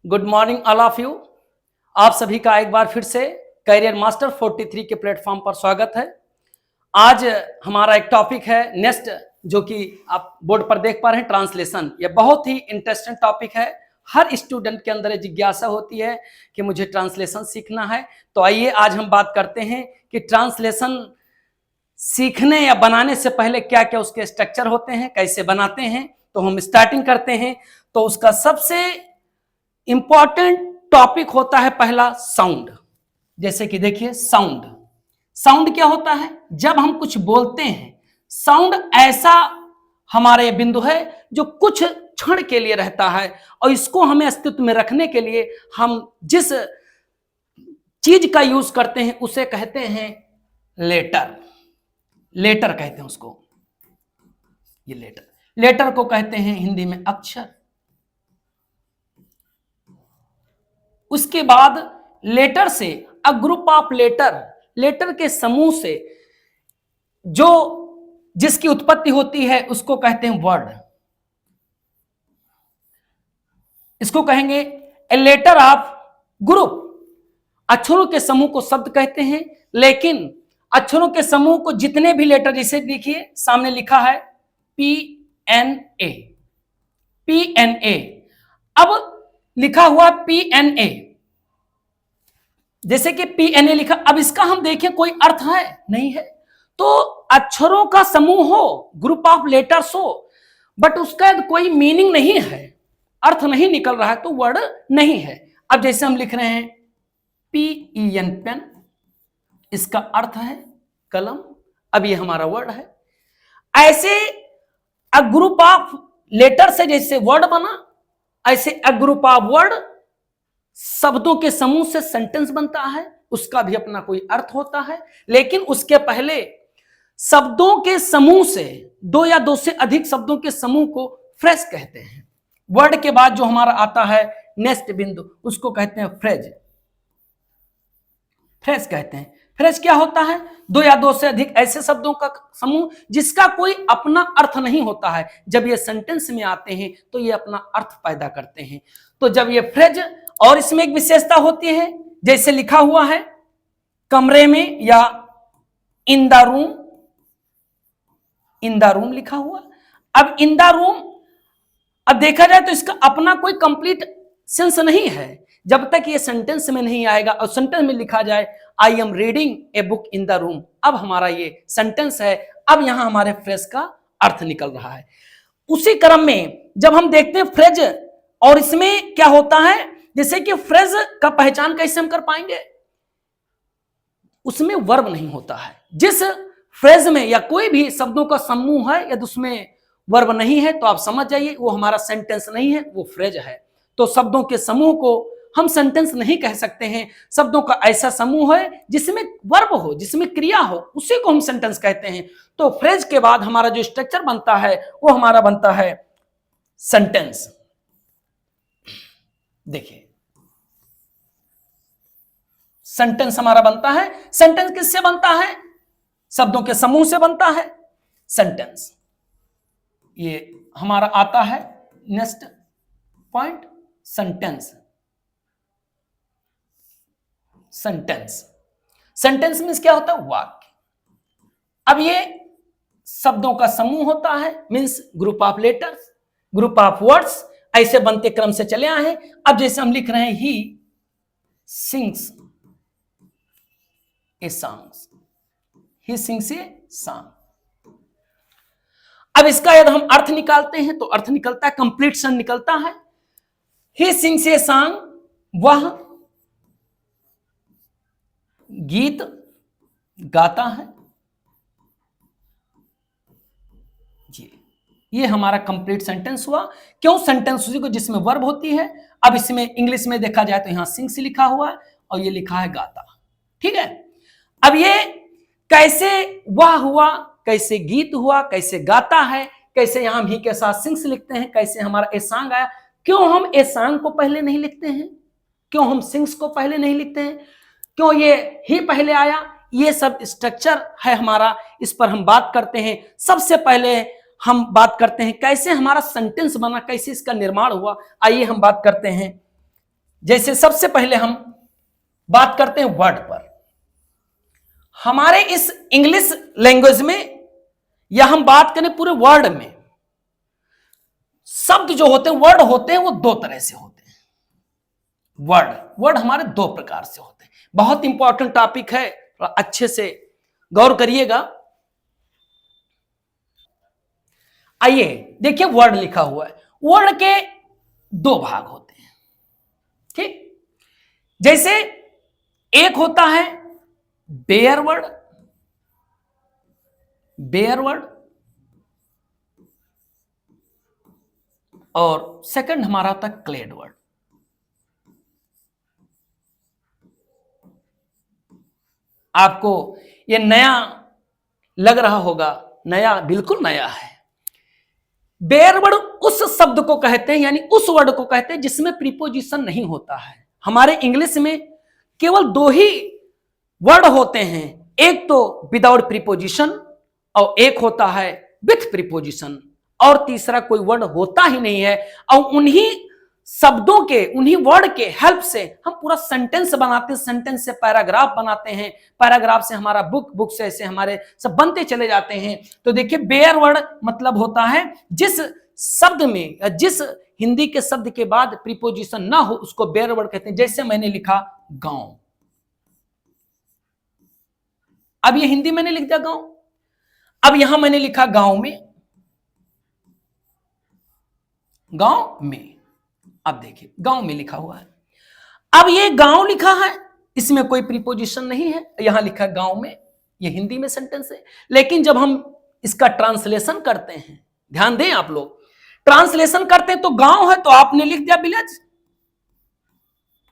Good morning all of you. आप सभी का एक बार फिर से करियर मास्टर 43 के प्लेटफॉर्म पर स्वागत है। आज हमारा एक टॉपिक है नेक्स्ट, जो कि आप बोर्ड पर देख पा रहे हैं, ट्रांसलेशन। यह बहुत ही इंटरेस्टिंग टॉपिक है। हर स्टूडेंट के अंदर जिज्ञासा होती है कि मुझे ट्रांसलेशन सीखना है। तो आइए आज हम बात करते हैं कि ट्रांसलेशन सीखने या बनाने से पहले क्या क्या उसके स्ट्रक्चर होते हैं, कैसे बनाते हैं। तो हम स्टार्टिंग करते हैं। तो उसका सबसे इंपॉर्टेंट टॉपिक होता है पहला साउंड। जैसे कि देखिए साउंड, साउंड क्या होता है? जब हम कुछ बोलते हैं, साउंड ऐसा हमारे बिंदु है जो कुछ क्षण के लिए रहता है, और इसको हमें अस्तित्व में रखने के लिए हम जिस चीज का यूज करते हैं उसे कहते हैं लेटर। लेटर कहते हैं उसको, ये लेटर को कहते हैं हिंदी में अक्षर। उसके बाद लेटर से a group of letter, letter के समूह से जो जिसकी उत्पत्ति होती है उसको कहते हैं वर्ड। इसको कहेंगे ए लेटर ऑफ ग्रुप। अक्षरों के समूह को शब्द कहते हैं, लेकिन अक्षरों के समूह को जितने भी लेटर, जैसे देखिए सामने लिखा है PNA, PNA। अब लिखा हुआ PNA, जैसे कि PNA लिखा, अब इसका हम देखें कोई अर्थ है? नहीं है। तो अक्षरों का समूह हो, ग्रुप ऑफ लेटर्स हो, बट उसका कोई मीनिंग नहीं है, अर्थ नहीं निकल रहा है, तो वर्ड नहीं है। अब जैसे हम लिख रहे हैं PEN, पेन, इसका अर्थ है कलम। अब ये हमारा वर्ड है। ऐसे अ ग्रुप ऑफ लेटर से जैसे वर्ड बना, ऐसे अ ग्रुप ऑफ वर्ड, शब्दों के समूह से सेंटेंस बनता है। उसका भी अपना कोई अर्थ होता है, लेकिन उसके पहले शब्दों के समूह से, दो या दो से अधिक शब्दों के समूह को फ्रेज कहते हैं। वर्ड के बाद जो हमारा आता है नेक्स्ट बिंदु, उसको कहते हैं फ्रेज। फ्रेज कहते हैं। फ्रेज क्या होता है? दो या दो से अधिक ऐसे शब्दों का समूह जिसका कोई अपना अर्थ नहीं होता है। जब ये सेंटेंस में आते हैं तो ये अपना अर्थ पैदा करते हैं। तो जब ये फ्रेज, और इसमें एक विशेषता होती है, जैसे लिखा हुआ है कमरे में या in the room, in the room लिखा हुआ। अब इन द रूम, अब देखा जाए तो इसका अपना कोई कंप्लीट सेंस नहीं है जब तक ये सेंटेंस में नहीं आएगा। और सेंटेंस में लिखा जाए I am reading a book in the room, अब हमारा ये सेंटेंस है। अब यहां हमारे फ्रेज का अर्थ निकल रहा है। उसी क्रम में जब हम देखते हैं फ्रेज, और इसमें क्या होता है, जैसे कि फ्रेज का पहचान कैसे हम कर पाएंगे? उसमें वर्ब नहीं होता है। जिस फ्रेज में या कोई भी शब्दों का समूह है, यदि उसमें वर्ब नहीं है तो आप समझ जाइए वो हमारा सेंटेंस नहीं है, वो फ्रेज है। तो शब्दों के समूह को हम सेंटेंस नहीं कह सकते हैं। शब्दों का ऐसा समूह है जिसमें वर्ब हो, जिसमें क्रिया हो, उसी को हम सेंटेंस कहते हैं। तो फ्रेज के बाद हमारा जो स्ट्रक्चर बनता है वो हमारा बनता है सेंटेंस। देखिए सेंटेंस हमारा बनता है। सेंटेंस किससे बनता है? शब्दों के समूह से बनता है सेंटेंस। ये हमारा आता है next point, sentence. Sentence, sentence means क्या होता है? वाक्य। अब ये शब्दों का समूह होता है, means group of letters, group of words, ऐसे बनते क्रम से चले आए हैं। अब जैसे हम लिख रहे हैं he sings A songs, he sings a song. अब इसका यदि हम अर्थ निकालते हैं तो अर्थ निकलता है, कंप्लीट सन निकलता है। ही सिंग्स ए सॉन्ग, वह गीत गाता है जी। ये हमारा कंप्लीट सेंटेंस हुआ। क्यों? सेंटेंस उसी को जिसमें वर्ब होती है। अब इसमें इंग्लिश में देखा जाए तो यहां सिंग्स लिखा हुआ है और ये लिखा है गाता। ठीक है। अब ये कैसे वह हुआ, कैसे गीत हुआ, कैसे गाता है, कैसे यहां भी के साथ सिंग्स लिखते हैं, कैसे हमारा ए सॉन्ग आया। क्यों हम ए सॉन्ग को पहले नहीं लिखते हैं? क्यों हम सिंग्स को पहले नहीं लिखते हैं? क्यों ये ही पहले आया? ये सब स्ट्रक्चर है हमारा, इस पर हम बात करते हैं। सबसे पहले हम बात करते हैं कैसे हमारा सेंटेंस बना, कैसे इसका निर्माण हुआ। आइए हम बात करते हैं जैसे सबसे पहले हम बात करते हैं वर्ड पर। हमारे इस इंग्लिश लैंग्वेज में, या हम बात करें पूरे वर्ड में, शब्द जो होते हैं, वर्ड होते हैं, वो दो तरह से होते हैं। वर्ड हमारे दो प्रकार से होते हैं। बहुत इंपॉर्टेंट टॉपिक है, अच्छे से गौर करिएगा। आइए देखिए, वर्ड लिखा हुआ है। वर्ड के दो भाग होते हैं, ठीक। जैसे एक होता है बेयर वर्ड, और सेकंड हमारा होता है क्लेड वर्ड। आपको ये नया लग रहा होगा, नया, बिल्कुल नया है। बेयर वर्ड उस शब्द को कहते हैं, यानी उस वर्ड को कहते हैं जिसमें प्रीपोजिशन नहीं होता है। हमारे इंग्लिश में केवल दो ही वर्ड होते हैं, एक तो विदाउट प्रीपोजिशन और एक होता है विथ प्रीपोजिशन, और तीसरा कोई वर्ड होता ही नहीं है। और उन्हीं शब्दों के, उन्हीं वर्ड के हेल्प से हम पूरा सेंटेंस बनाते हैं, सेंटेंस से पैराग्राफ बनाते हैं, पैराग्राफ से हमारा बुक से ऐसे हमारे सब बनते चले जाते हैं। तो देखिए, बेयर वर्ड मतलब होता है जिस शब्द में, जिस हिंदी के शब्द के बाद प्रीपोजिशन ना हो, उसको बेयर वर्ड कहते हैं। जैसे मैंने लिखा गांव, अब ये हिंदी मैंने लिख दिया गांव। अब यहां मैंने लिखा गांव में, अब देखिए गांव में लिखा हुआ है। अब ये गांव लिखा है, इसमें कोई प्रीपोजिशन नहीं है, यहां लिखा गांव में, ये हिंदी में सेंटेंस है। लेकिन जब हम इसका ट्रांसलेशन करते हैं, ध्यान दें आप लोग, ट्रांसलेशन करते हैं तो गांव है तो आपने लिख दिया विलेज,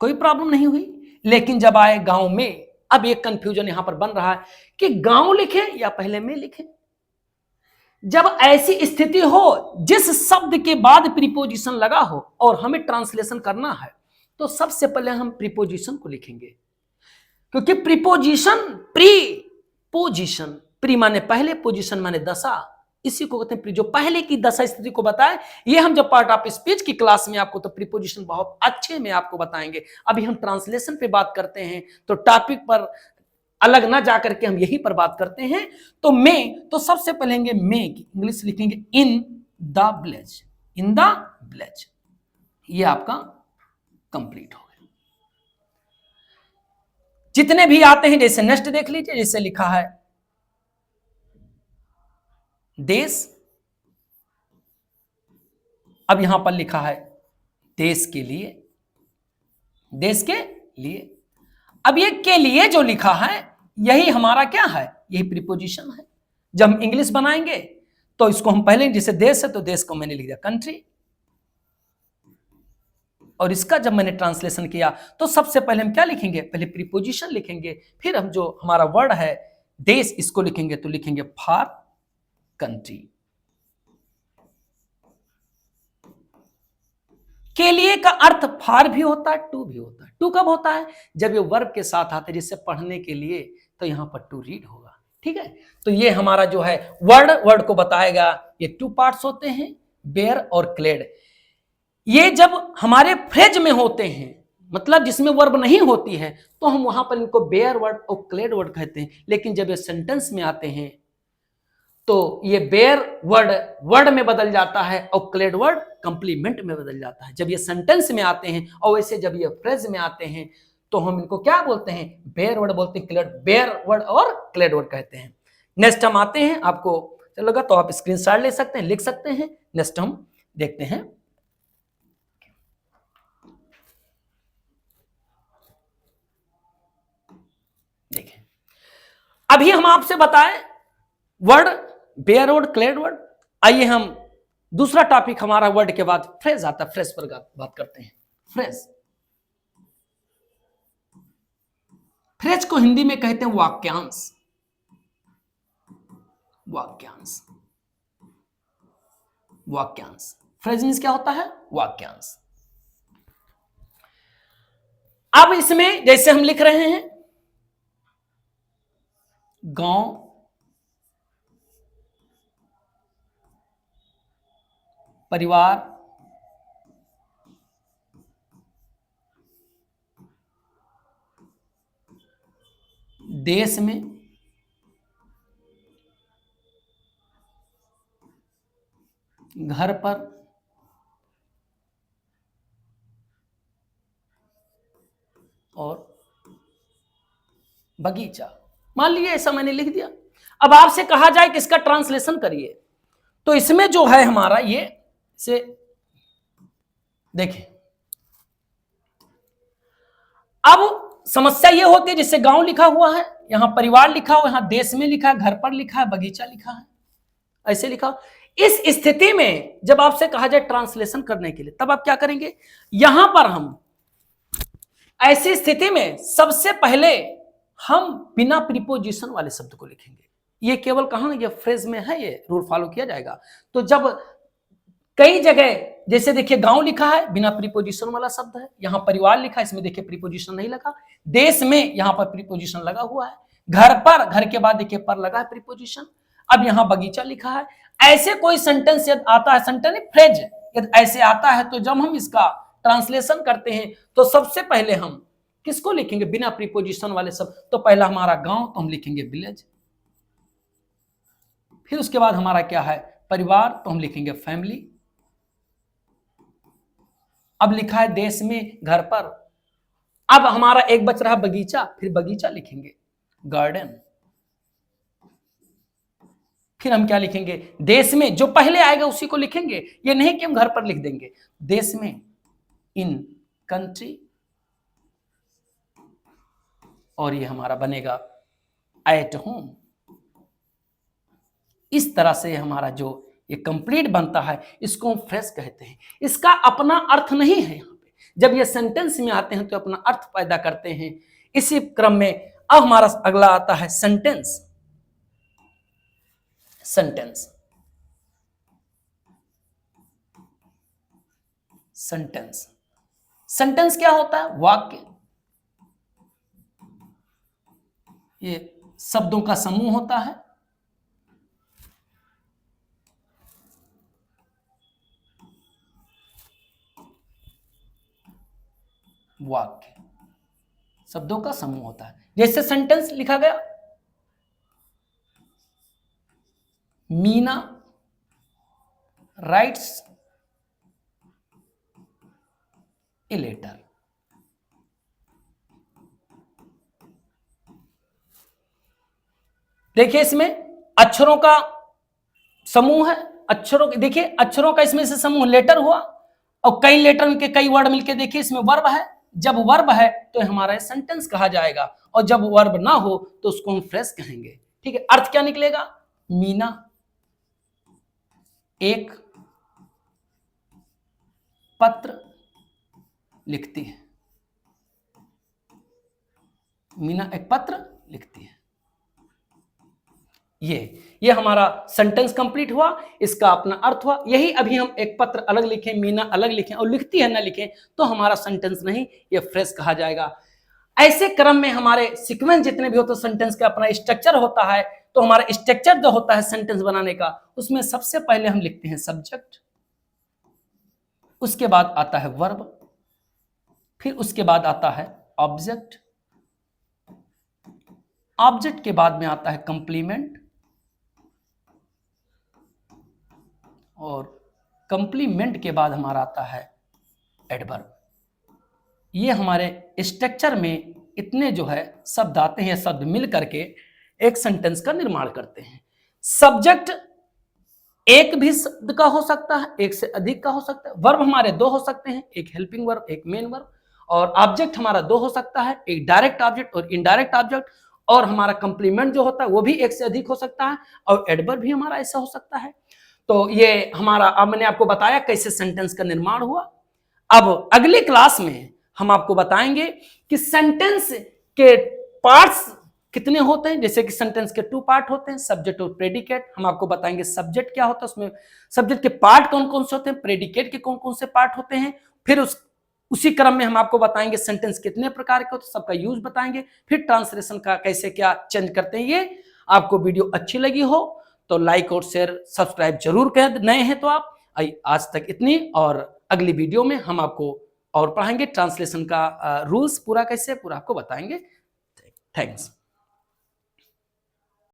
कोई प्रॉब्लम नहीं हुई। लेकिन जब आए गांव में, अब एक कंफ्यूजन यहां पर बन रहा है कि गांव लिखे या पहले में लिखे। जब ऐसी स्थिति हो जिस शब्द के बाद प्रीपोजिशन लगा हो और हमें ट्रांसलेशन करना है, तो सबसे पहले हम प्रीपोजिशन को लिखेंगे, क्योंकि प्रीपोजिशन, प्री माने पहले, पोजीशन माने दशा, इसी को कहते हैं जो पहले की दशा स्थिति को बताए। ये हम जब पार्ट ऑफ स्पीच की क्लास में आपको तो प्रीपोजिशन बहुत अच्छे में आपको बताएंगे। अभी हम ट्रांसलेशन पे बात करते हैं, तो टॉपिक पर अलग ना जाकर के हम यहीं पर बात करते हैं। तो मैं, तो सबसे पहले मैं की इंग्लिश लिखेंगे in the village, in the village. ये आपका कंप्लीट हो गया। जितने भी आते हैं, जैसे नेक्स्ट देख लीजिए, जैसे लिखा है देश, अब यहां पर लिखा है देश के लिए, देश के लिए। अब ये के लिए जो लिखा है, यही हमारा क्या है, यही प्रीपोजिशन है। जब हम इंग्लिश बनाएंगे तो इसको हम पहले, जैसे देश है तो देश को मैंने लिख दिया कंट्री, और इसका जब मैंने ट्रांसलेशन किया तो सबसे पहले हम क्या लिखेंगे, पहले प्रीपोजिशन लिखेंगे, फिर हम जो हमारा वर्ड है देश, इसको लिखेंगे तो लिखेंगे फॉर कंट्री। के लिए का अर्थ फॉर भी होता है, टू भी होता है। टू कब होता है, जब ये वर्ब के साथ आते हैं, जिससे पढ़ने के लिए, तो यहां पर टू रीड होगा, ठीक है। तो ये हमारा जो है वर्ड को बताएगा। ये टू पार्ट्स होते हैं, बेयर और क्लेड। ये जब हमारे फ्रेज में होते हैं, मतलब जिसमें वर्ब नहीं होती है, तो हम वहां पर इनको बेयर वर्ड और क्लेड वर्ड कहते हैं। लेकिन जब ये सेंटेंस में आते हैं तो ये बेयर वर्ड में बदल जाता है और क्लेड वर्ड कंप्लीमेंट में बदल जाता है, जब ये सेंटेंस में आते हैं। और वैसे जब ये फ्रेज में आते हैं तो हम इनको क्या बोलते हैं, बेयर वर्ड बोलते हैं, बेयर वर्ड और क्लेड वर्ड कहते हैं। नेक्स्ट हम आते हैं, आपको चलेगा तो आप स्क्रीनशॉट ले सकते हैं, लिख सकते हैं। नेक्स्ट हम देखते हैं, देखिए अभी हम आपसे बताएं word, bare word, clad word. आइए हम दूसरा टॉपिक, हमारा वर्ड के बाद फ्रेज आता है, फ्रेज पर बात करते हैं। फ्रेज, फ्रेज को हिंदी में कहते हैं वाक्यांश, वाक्यांश, वाक्यांश। फ्रेज मीन्स क्या होता है, वाक्यांश। अब इसमें जैसे हम लिख रहे हैं गांव, परिवार, देश में घर पर और बगीचा। मान लीजिए ऐसा मैंने लिख दिया। अब आपसे कहा जाए कि इसका ट्रांसलेशन करिए, तो इसमें जो है हमारा ये से देखिए, अब समस्या ये होती है जिससे गांव लिखा हुआ है, यहां परिवार लिखा हुआ है, यहां देश में लिखा है, घर पर लिखा है, बगीचा लिखा है, ऐसे लिखा। इस स्थिति में जब आपसे कहा जाए ट्रांसलेशन करने के लिए, तब आप क्या करेंगे? यहां पर हम ऐसी स्थिति में सबसे पहले हम बिना प्रीपोजिशन वाले शब्द को लिखेंगे। ये केवल कहां, ये फ्रेज में है, ये रूल फॉलो किया जाएगा। तो जब कई जगह जैसे देखिए गांव लिखा है, बिना प्रीपोजिशन वाला शब्द है, यहां परिवार लिखा है, इसमें देखिए प्रीपोजिशन नहीं लगा, देश में यहां पर प्रीपोजिशन लगा हुआ है, घर पर, घर के बाद देखिए पर लगा है प्रीपोजिशन, अब यहां बगीचा लिखा है। ऐसे कोई सेंटेंस यदि आता है, सेंटेंस फ्रेज यदि ऐसे आता है, तो जब हम इसका ट्रांसलेशन करते हैं तो सबसे पहले हम किसको लिखेंगे? बिना प्रीपोजिशन वाले शब्द। तो पहला हमारा गांव, तो हम लिखेंगे विलेज। फिर उसके बाद हमारा क्या है? परिवार, तो हम लिखेंगे फैमिली। अब लिखा है देश में, घर पर। अब हमारा एक बच रहा बगीचा, फिर बगीचा लिखेंगे गार्डन। फिर हम क्या लिखेंगे? देश में, जो पहले आएगा उसी को लिखेंगे, ये नहीं कि हम घर पर लिख देंगे। देश में, इन कंट्री, और ये हमारा बनेगा एट होम। इस तरह से हमारा जो ये कंप्लीट बनता है, इसको हम फ्रेज कहते हैं। इसका अपना अर्थ नहीं है। यहाँ पे जब ये सेंटेंस में आते हैं तो अपना अर्थ पैदा करते हैं। इसी क्रम में अब हमारा अगला आता है सेंटेंस। सेंटेंस, सेंटेंस, सेंटेंस क्या होता है? वाक्य। ये शब्दों का समूह होता है। वाक्य शब्दों का समूह होता है। जैसे सेंटेंस लिखा गया, मीना राइट्स ए लेटर। देखिए इसमें अक्षरों का समूह है। अक्षरों, देखिए अक्षरों का इसमें से समूह लेटर हुआ, और कई लेटर के कई वर्ड मिलके देखिए इसमें वर्ब है। जब वर्ब है तो हमारा सेंटेंस कहा जाएगा, और जब वर्ब ना हो तो उसको हम फ्रेज कहेंगे। ठीक है, अर्थ क्या निकलेगा? मीना एक पत्र लिखती है। मीना एक पत्र लिखती है। ये हमारा सेंटेंस कंप्लीट हुआ, इसका अपना अर्थ हुआ। यही अभी हम एक पत्र अलग लिखें, मीना अलग लिखें और लिखती है ना लिखें, तो हमारा सेंटेंस नहीं, ये फ्रेज कहा जाएगा। ऐसे क्रम में हमारे सीक्वेंस जितने भी होते हैं, सेंटेंस का अपना स्ट्रक्चर होता है। तो हमारा स्ट्रक्चर जो होता है सेंटेंस बनाने का, उसमें सबसे पहले हम लिखते हैं सब्जेक्ट, उसके बाद आता है वर्ब, फिर उसके बाद आता है ऑब्जेक्ट, ऑब्जेक्ट के बाद में आता है कंप्लीमेंट, और कंप्लीमेंट के बाद हमारा आता है एडवर्ब। ये हमारे स्ट्रक्चर में इतने जो है शब्द आते हैं, शब्द मिल करके एक सेंटेंस का निर्माण करते हैं। सब्जेक्ट एक भी शब्द का हो सकता है, एक से अधिक का हो सकता है। वर्ब हमारे दो हो सकते हैं, एक हेल्पिंग वर्ब, एक मेन वर्ब। और ऑब्जेक्ट हमारा दो हो सकता है, एक डायरेक्ट ऑब्जेक्ट और इनडायरेक्ट ऑब्जेक्ट। और हमारा कंप्लीमेंट जो होता है वो भी एक से अधिक हो सकता है, और एडवर्ब भी हमारा ऐसा हो सकता है। तो ये हमारा, अब मैंने आपको बताया कैसे सेंटेंस का निर्माण हुआ। अब अगली क्लास में हम आपको बताएंगे कि सेंटेंस के पार्ट्स कितने होते हैं। जैसे कि सेंटेंस के 2 पार्ट होते हैं, सब्जेक्ट और प्रेडिकेट। हम आपको बताएंगे सब्जेक्ट क्या होता है, उसमें सब्जेक्ट के पार्ट कौन कौन से होते हैं, प्रेडिकेट के कौन कौन से पार्ट होते हैं। फिर उसी क्रम में हम आपको बताएंगे सेंटेंस कितने प्रकार के होते हैं, सबका यूज बताएंगे। फिर ट्रांसलेशन का कैसे क्या चेंज करते हैं। ये आपको वीडियो अच्छी लगी हो तो लाइक और शेयर सब्सक्राइब जरूर कर, नए हैं तो आप। आज तक इतनी, और अगली वीडियो में हम आपको और पढ़ाएंगे ट्रांसलेशन का रूल्स पूरा कैसे पूरा आपको बताएंगे। थैंक्स।